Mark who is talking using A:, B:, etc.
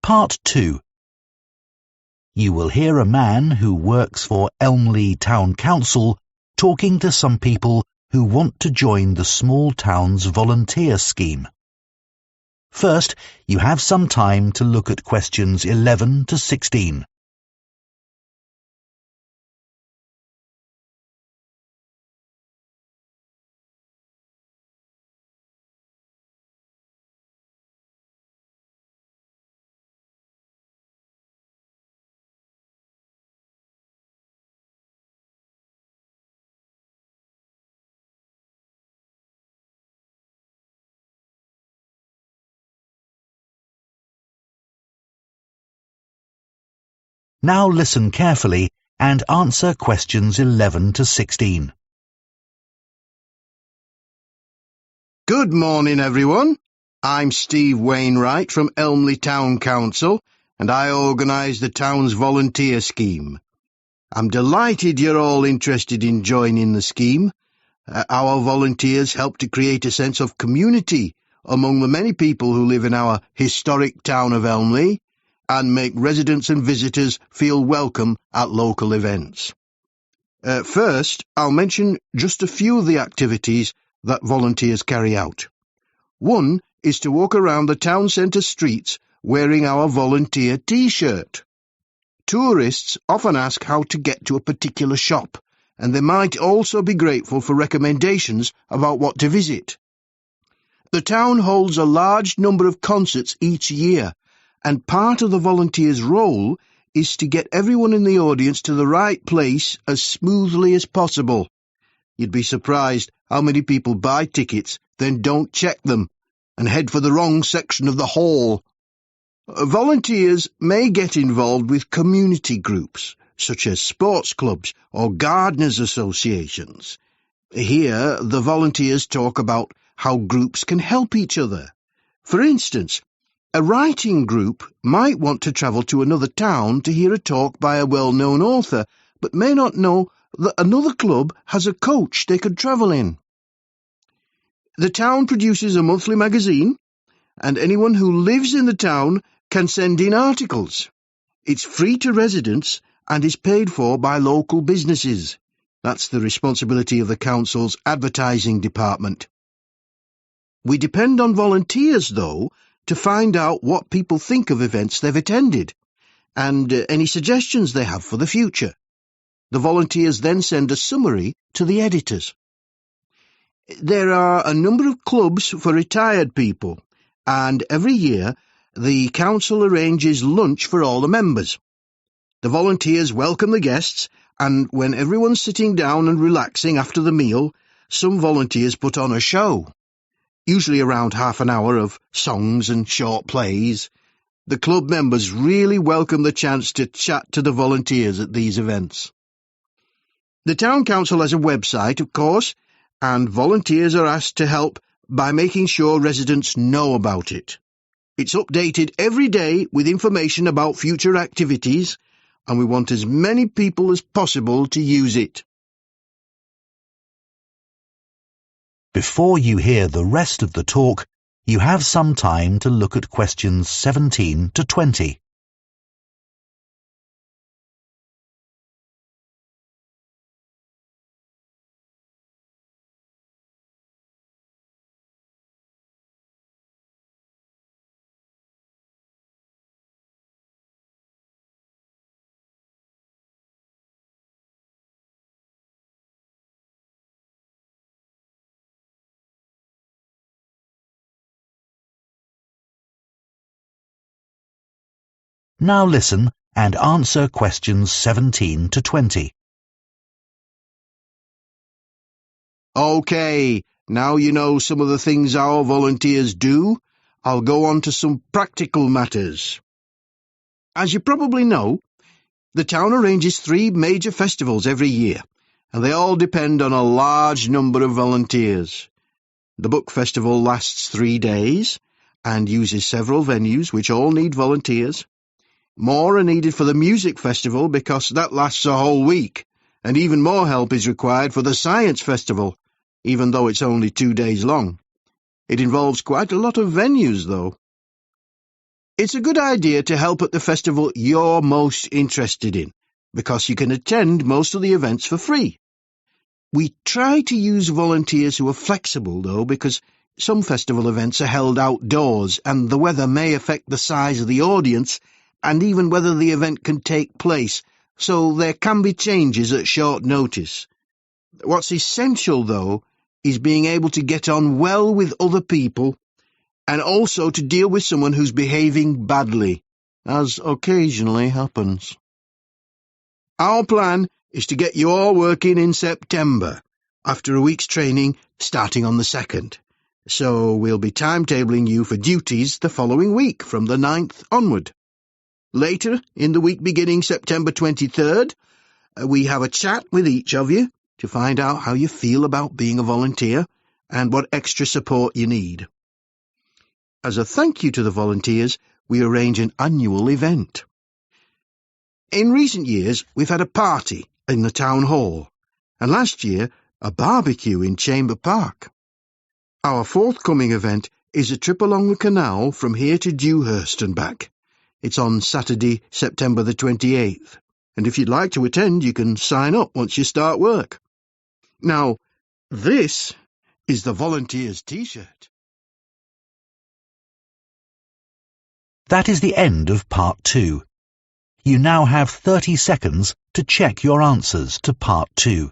A: Part 2. You will hear a man who works for Elmley Town Council talking to some people who want to join the small town's volunteer scheme. First, you have some time to look at questions 11 to 16. Now listen carefully and answer questions 11 to 16.
B: Good morning, everyone. I'm Steve Wainwright from Elmley Town Council, and I organise the town's volunteer scheme. I'm delighted you're all interested in joining the scheme. Our volunteers help to create a sense of community among the many people who live in our historic town of Elmley, and make residents and visitors feel welcome at local events. First, I'll mention just a few of the activities that volunteers carry out. One is to walk around the town centre streets wearing our volunteer T-shirt. Tourists often ask how to get to a particular shop, and they might also be grateful for recommendations about what to visit. The town holds a large number of concerts each year, and part of the volunteer's role is to get everyone in the audience to the right place as smoothly as possible. You'd be surprised how many people buy tickets, then don't check them, and head for the wrong section of the hall. Volunteers may get involved with community groups, such as sports clubs or gardeners' associations. Here, the volunteers talk about how groups can help each other. For instance, a writing group might want to travel to another town to hear a talk by a well-known author, but may not know that another club has a coach they could travel in. The town produces a monthly magazine, and anyone who lives in the town can send in articles. It's free to residents and is paid for by local businesses. That's the responsibility of the council's advertising department. We depend on volunteers, though, to find out what people think of events they've attended, and any suggestions they have for the future. The volunteers then send a summary to the editors. There are a number of clubs for retired people, and every year the council arranges lunch for all the members. The volunteers welcome the guests, and when everyone's sitting down and relaxing after the meal, some volunteers put on a show. Usually around half an hour of songs and short plays. The club members really welcome the chance to chat to the volunteers at these events. The town council has a website, of course, and volunteers are asked to help by making sure residents know about it. It's updated every day with information about future activities, and we want as many people as possible to use it.
A: Before you hear the rest of the talk, you have some time to look at questions 17 to 20. Now listen and answer questions 17 to 20.
B: OK, now you know some of the things our volunteers do. I'll go on to some practical matters. As you probably know, the town arranges 3 major festivals every year, and they all depend on a large number of volunteers. The book festival lasts 3 days and uses several venues which all need volunteers. More are needed for the music festival because that lasts a whole week, and even more help is required for the science festival, even though it's only 2 days long. It involves quite a lot of venues, though. It's a good idea to help at the festival you're most interested in, because you can attend most of the events for free. We try to use volunteers who are flexible, though, because some festival events are held outdoors and the weather may affect the size of the audience and even whether the event can take place, so there can be changes at short notice. What's essential, though, is being able to get on well with other people and also to deal with someone who's behaving badly, as occasionally happens. Our plan is to get you all working in September, after a week's training starting on the 2nd. So we'll be timetabling you for duties the following week, from the 9th onward. Later, in the week beginning September 23rd, we have a chat with each of you to find out how you feel about being a volunteer and what extra support you need. As a thank you to the volunteers, we arrange an annual event. In recent years, we've had a party in the town hall, and last year, a barbecue in Chamber Park. Our forthcoming event is a trip along the canal from here to Dewhurst and back. It's on Saturday, September the 28th, and if you'd like to attend, you can sign up once you start work. Now, this is the Volunteers T-shirt.
A: That is the end of Part 2. You now have 30 seconds to check your answers to Part 2.